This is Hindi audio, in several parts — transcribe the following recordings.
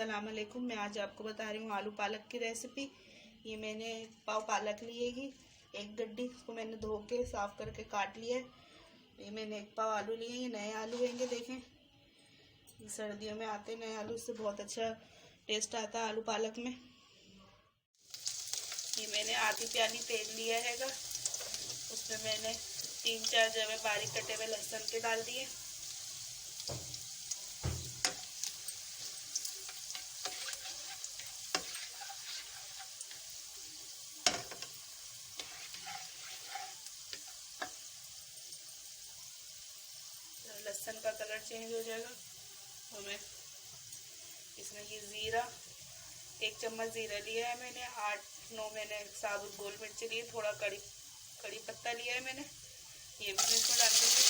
अस्सलाम वालेकुम। मैं आज आपको बता रही हूँ आलू पालक की रेसिपी। ये मैंने पाव पालक लिए ही, एक गड्डी को मैंने धो के साफ़ करके काट लिया है। ये मैंने एक पाव आलू लिए, ये नए आलू होंगे। देखें, सर्दियों में आते नए आलू, इससे बहुत अच्छा टेस्ट आता है आलू पालक में। ये मैंने आधी प्याली तेल लिया हैगा, उसमें मैंने 3-4 जवे बारीक कटे हुए लहसुन के डाल दिए। लहसुन का कलर चेंज हो जाएगा तो मैं इसमें ये ज़ीरा, 1 चम्मच ज़ीरा लिया है मैंने। 8-9 मैंने साबुत गोल मिर्च लिए, थोड़ा कड़ी पत्ता लिया है मैंने, ये भी मैं इसमें डाल दूँगी।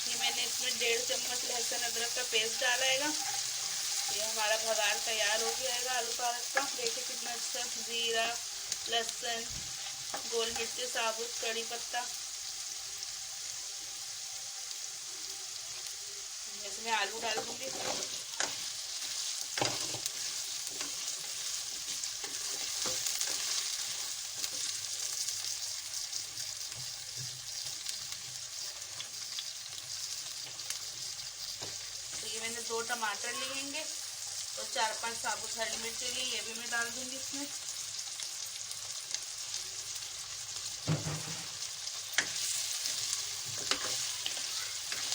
ये मैंने इसमें 1.5 चम्मच लहसुन अदरक का पेस्ट डाला है। ये हमारा भगार तैयार हो गया है आलू पालक का। देखिए कितना अच्छा, ज़ीरा, लहसुन, गोल मिर्च साबुत, कड़ी पत्ता। इसमें आलू डाल दूंगी। तो ये मैंने 2 टमाटर लिए और 4-5 साबुत हरी मिर्च ली, ये भी मैं डाल दूंगी इसमें।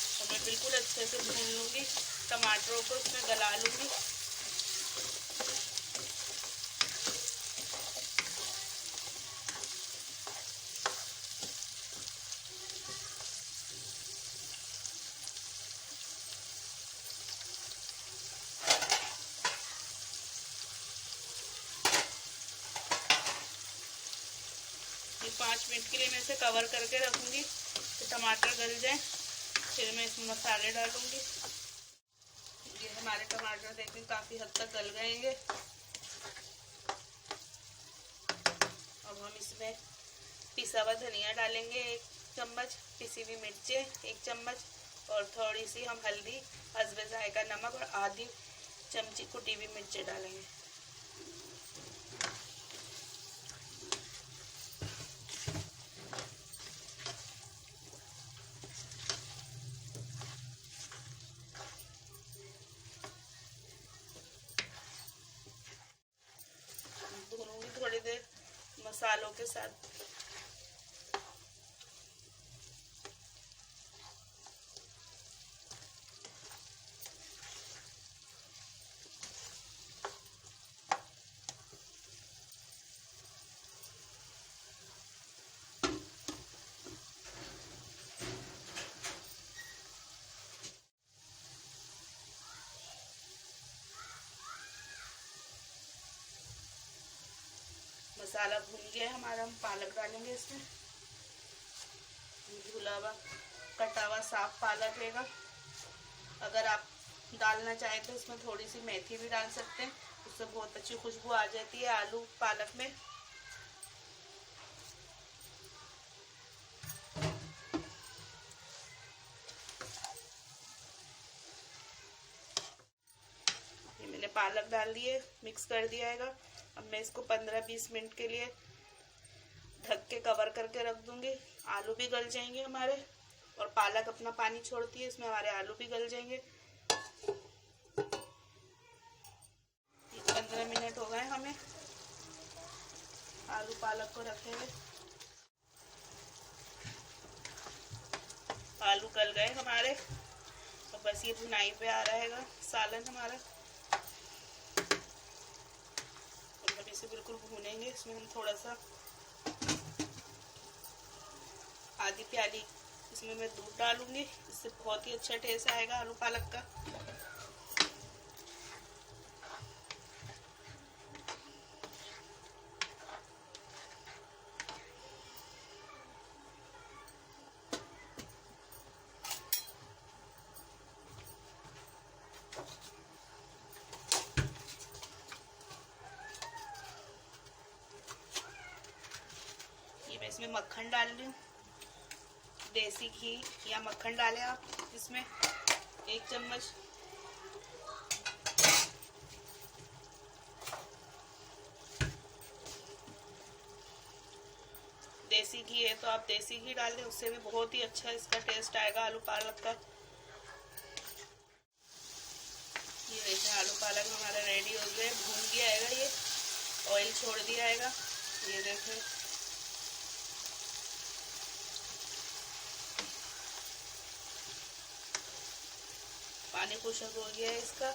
तो मैं बिल्कुल अच्छे से भून लूंगी, टमाटरों को इसमें गला लूंगी। ये 5 मिनट के लिए मैं इसे कवर करके रखूंगी तो टमाटर गल जाए, फिर मैं इसमें मसाले डालूंगी। ये हमारे टमाटर देखें काफ़ी हद तक गल गए हैं। अब हम इसमें पिसा हुआ धनिया डालेंगे 1 चम्मच, पिसी हुई मिर्चें 1 चम्मच, और थोड़ी सी हम हल्दी, हस्बे जायका नमक, और आधी चमची कुटी हुई मिर्चें डालेंगे। भूनूंगी थोड़ी देर मसालों के साथ। मसाला भून गया है हमारा, हम पालक डालेंगे इसमें। धुला हुआ कटा हुआ साफ पालक लेगा। अगर आप डालना चाहें तो इसमें थोड़ी सी मेथी भी डाल सकते हैं, उससे बहुत अच्छी खुशबू आ जाती है आलू पालक में। ये मैंने पालक डाल दिए, मिक्स कर दिया है। अब मैं इसको 15-20 मिनट के लिए ढक के कवर करके रख दूंगी। आलू भी गल जाएंगे हमारे, और पालक अपना पानी छोड़ती है, इसमें हमारे आलू भी गल जाएंगे। 15 मिनट हो गए हमें आलू पालक को रखे हुए। आलू गल गए हमारे, तो बस ये भुनाई पे आ रहेगा सालन हमारा। हम इसे बिल्कुल भूनेंगे। इसमें हम थोड़ा सा आधी प्याली इसमें मैं दूध डालूंगी, इससे बहुत ही अच्छा टेस्ट आएगा आलू पालक का। ये मैं इसमें मक्खन डाल रही हूँ, देसी घी या मक्खन डालें आप इसमें 1 चम्मच। देसी घी है तो आप देसी घी डाल दें, उससे भी बहुत ही अच्छा इसका टेस्ट आएगा आलू पालक का। ये देखिए आलू पालक हमारा रेडी हो गया, भून गया आएगा, ये ऑयल छोड़ दिया आएगा। ये देखें पानी खुशक हो गया है इसका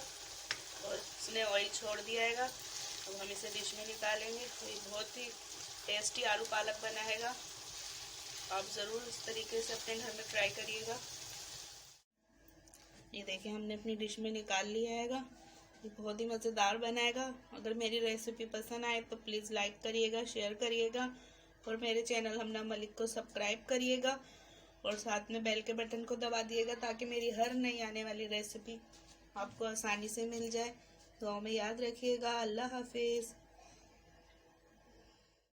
और इसने ऑयल छोड़ दिया है। अब हम इसे डिश में निकालेंगे। तो ये बहुत ही टेस्टी आलू पालक बना है, आप ज़रूर इस तरीके से अपने घर में ट्राई करिएगा। ये देखिए हमने अपनी डिश में निकाल लिया है, ये बहुत ही मज़ेदार बनाएगा। अगर मेरी रेसिपी पसंद आए तो प्लीज़ लाइक करिएगा, शेयर करिएगा और मेरे चैनल हमना मलिक को सब्सक्राइब करिएगा और साथ में बेल के बटन को दबा दिएगा ताकि मेरी हर नई आने वाली रेसिपी आपको आसानी से मिल जाए। दुआ में याद रखिएगा। अल्लाह हाफिज़।